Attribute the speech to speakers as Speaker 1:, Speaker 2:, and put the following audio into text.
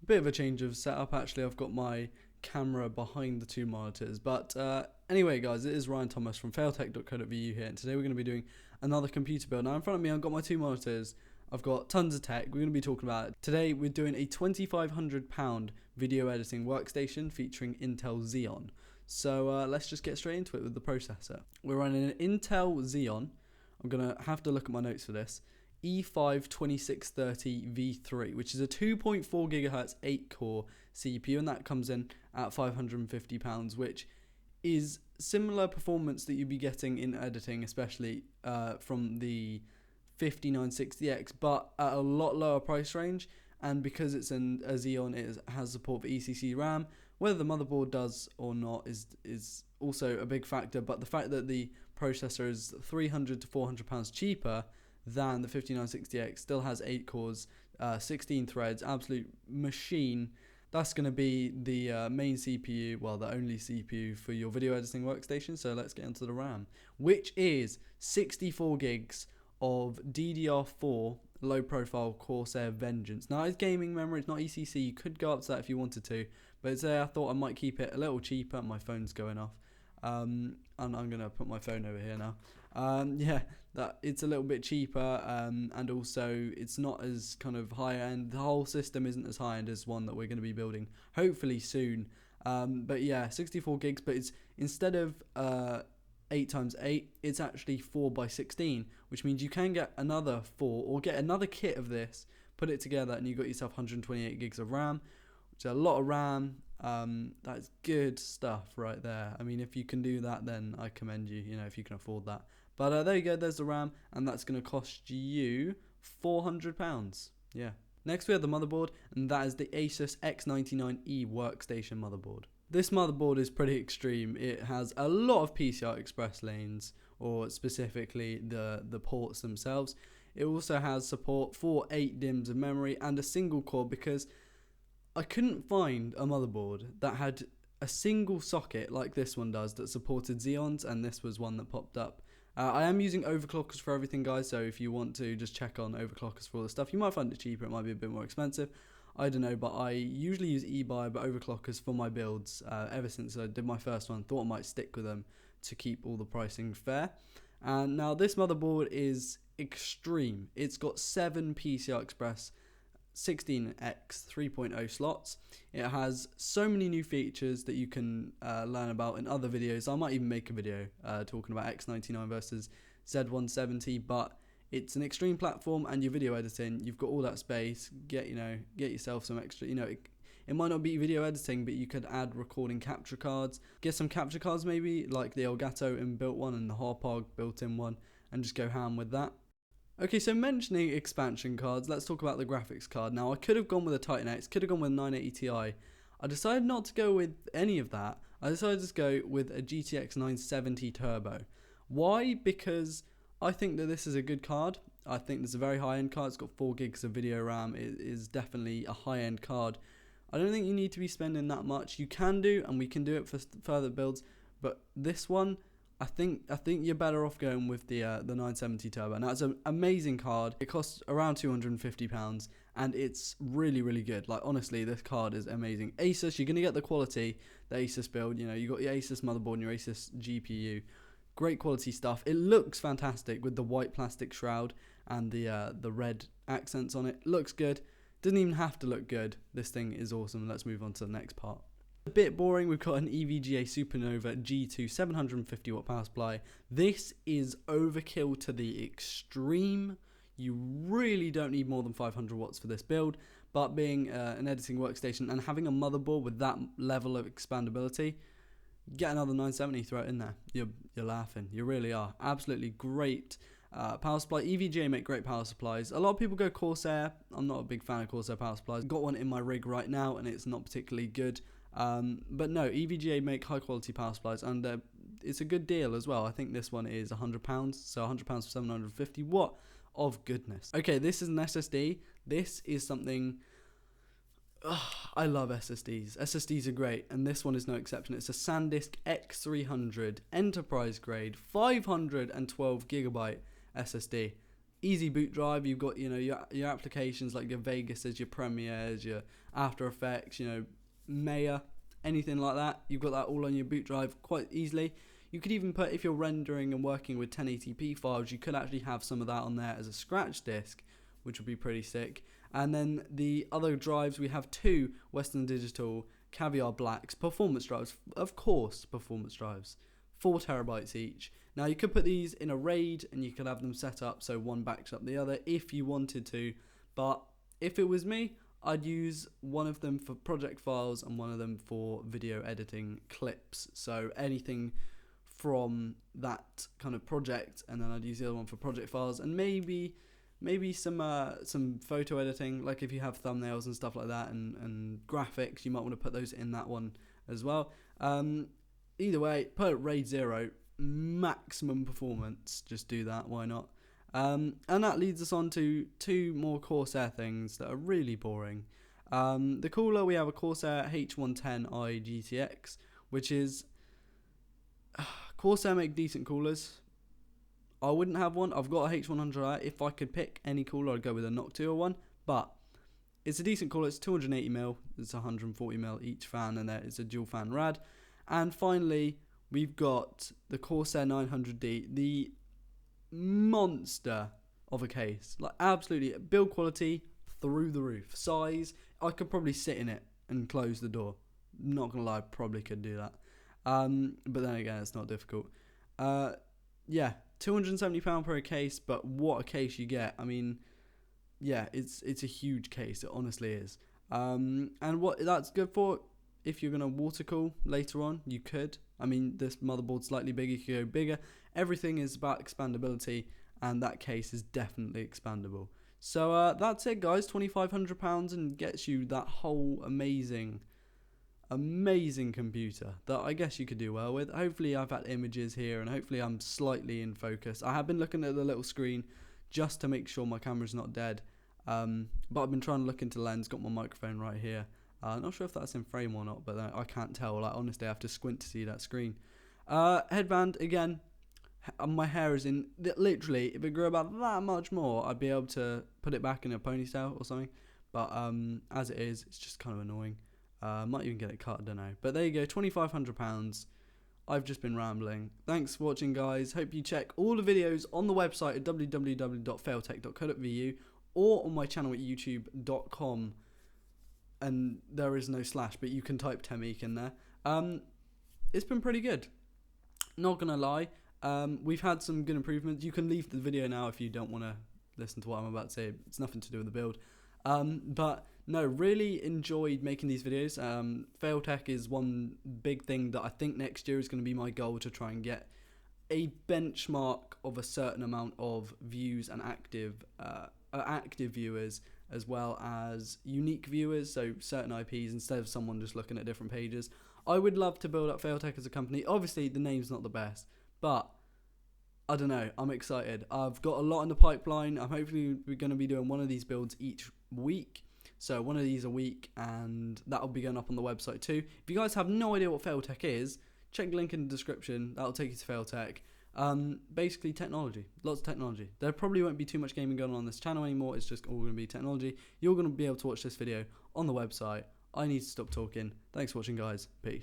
Speaker 1: Bit of a change of setup. Actually, I've got my camera behind the two monitors. But anyway, guys, it is Ryan Thomas from failtech.co.uk here, and today we're going to be doing another computer build. Now, in front of me, I've got my two monitors. I've got tons of tech. We're going to be talking about it. Today, we're doing a £2,500 video editing workstation featuring Intel Xeon. So let's just get straight into it with the processor. We're running an Intel Xeon. I'm going to have to look at my notes for this. E5-2630V3, which is a 2.4 gigahertz 8-core CPU, and that comes in at £550, which is similar performance that you'd be getting in editing, especially from the 5960X, but at a lot lower price range. And because it's a Xeon, it has support for ECC RAM. Whether the motherboard does or not is also a big factor, but the fact that the processor is £300 to £400 cheaper than the 5960X, still has 8 cores, 16 threads, absolute machine. That's going to be the main CPU, well, the only CPU for your video editing workstation. So let's get into the RAM, which is 64 gigs of DDR4 low profile Corsair Vengeance. Now, it's gaming memory, it's not ECC. You could go up to that if you wanted to, but today I thought I might keep it a little cheaper. My phone's going off. And I'm going to put my phone over here now. Yeah, that it's a little bit cheaper, and also it's not as kind of high end. The whole system isn't as high end as one that we're going to be building hopefully soon. But yeah, 64 gigs, but it's instead of 8x8, it's actually 4x16, which means you can get another 4 or get another kit of this, put it together, and you got yourself 128 gigs of RAM, which is a lot of RAM. That's good stuff right there. I mean, if you can do that, then I commend you, if you can afford that. But there you go, there's the RAM, and that's going to cost you £400. Yeah. Next we have the motherboard, and that is the Asus X99E workstation motherboard. This motherboard is pretty extreme. It has a lot of PCI Express lanes, or specifically the ports themselves. It also has support for 8 DIMMs of memory and a single core, because I couldn't find a motherboard that had a single socket like this one does that supported Xeons, and this was one that popped up. I am using overclockers for everything, guys, so if you want to just check on overclockers for all the stuff, you might find it cheaper, it might be a bit more expensive. I don't know, but I usually use eBuy, but overclockers for my builds ever since I did my first one. Thought I might stick with them to keep all the pricing fair. And now this motherboard is extreme. It's got 7 PCI Express 16x 3.0 slots. It has so many new features that you can learn about in other videos. I might even make a video talking about X99 versus Z170, but it's an extreme platform, and your video editing, you've got all that space. Get yourself some extra, it might not be video editing, but you could add recording capture cards. Get some capture cards maybe, like the Elgato inbuilt one and the Harpog built-in one, and just go ham with that. Okay, so mentioning expansion cards, let's talk about the graphics card. Now, I could have gone with a Titan X, could have gone with a 980 Ti. I decided not to go with any of that. I decided to go with a GTX 970 Turbo. Why? Because I think that this is a good card. I think this is a very high-end card. It's got 4 gigs of video RAM. It is definitely a high-end card. I don't think you need to be spending that much. You can do, and we can do it for further builds, but this one, I think you're better off going with the 970 Turbo. Now, it's an amazing card. It costs around £250, and it's really, really good. Like, honestly, this card is amazing. Asus, you're going to get the quality, the Asus build. You got your Asus motherboard and your Asus GPU. Great quality stuff. It looks fantastic with the white plastic shroud and the red accents on it. Looks good. Doesn't even have to look good. This thing is awesome. Let's move on to the next part. A bit boring, we've got an EVGA Supernova G2 750 watt power supply. This is overkill to the extreme. You really don't need more than 500 watts for this build, but being an editing workstation and having a motherboard with that level of expandability, get another 970, throw it in there. You're laughing. You really are. Absolutely great power supply. EVGA make great power supplies. A lot of people go Corsair. I'm not a big fan of Corsair power supplies. Got one in my rig right now, and it's not particularly good. But no, EVGA make high quality power supplies, and it's a good deal as well. I think this one is £100, so £100 for 750 watt of goodness. Okay, this is an SSD. This is something, I love SSDs. SSDs are great, and this one is no exception. It's a SanDisk X300 enterprise grade 512 gigabyte SSD. easy boot drive. You've got, your applications like your Vegas, your Premieres, your After Effects, Maya, anything like that. You've got that all on your boot drive quite easily. You could even put, if you're rendering and working with 1080p files, you could actually have some of that on there as a scratch disk, which would be pretty sick. And then the other drives, we have 2 Western Digital Caviar Blacks performance drives. Of course, performance drives. 4 terabytes each. Now, you could put these in a RAID and you could have them set up so one backs up the other if you wanted to. But if it was me, I'd use one of them for project files and one of them for video editing clips. So anything from that kind of project, and then I'd use the other one for project files, and maybe some photo editing, like if you have thumbnails and stuff like that, and graphics, you might want to put those in that one as well. Either way, put RAID 0, maximum performance, just do that, why not? And that leads us on to 2 more Corsair things that are really boring. The cooler, we have a Corsair H110i GTX, which is... Corsair make decent coolers. I wouldn't have one. I've got a H100i. If I could pick any cooler, I'd go with a Noctua one. But it's a decent cooler. It's 280mm. It's 140mm each fan, and it's a dual fan rad. And finally, we've got the Corsair 900D, the monster of a case. Like, absolutely, build quality through the roof. Size, I could probably sit in it and close the door. Not gonna lie, probably could do that. But then again, it's not difficult. Yeah, £270 per case, but what a case you get. I mean, yeah, it's a huge case. It honestly is. And what that's good for, if you're going to water cool later on, you could. I mean, this motherboard's slightly bigger, you could go bigger. Everything is about expandability, and that case is definitely expandable. So that's it, guys. £2,500 and gets you that whole amazing computer that I guess you could do well with. Hopefully I've had images here, and hopefully I'm slightly in focus. I have been looking at the little screen just to make sure my camera's not dead, but I've been trying to look into the lens. Got my microphone right here. Not sure if that's in frame or not, but I can't tell. Like, honestly, I have to squint to see that screen. Headband, again, my hair is in, literally, if it grew about that much more, I'd be able to put it back in a ponytail or something, but as it is, it's just kind of annoying. Might even get it cut, I don't know. But there you go, £2,500. I've just been rambling. Thanks for watching, guys. Hope you check all the videos on the website at www.failtech.co.uk or on my channel at youtube.com. And there is no slash, but you can type Temik in there. It's been pretty good. Not gonna lie. We've had some good improvements. You can leave the video now if you don't want to listen to what I'm about to say. It's nothing to do with the build. But no, really enjoyed making these videos. Failtech is one big thing that I think next year is going to be my goal, to try and get a benchmark of a certain amount of views and active viewers, as well as unique viewers, so certain IPs, instead of someone just looking at different pages. I would love to build up Failtech as a company. Obviously, the name's not the best, but I don't know, I'm excited. I've got a lot in the pipeline. I'm hopefully we're going to be doing one of these builds each week. So one of these a week, and that'll be going up on the website too. If you guys have no idea what Failtech is, check the link in the description. That'll take you to Failtech. Basically technology, lots of technology. There probably won't be too much gaming going on this channel anymore. It's just all going to be technology. You're going to be able to watch this video on the website. I need to stop talking. Thanks for watching, guys. Peace.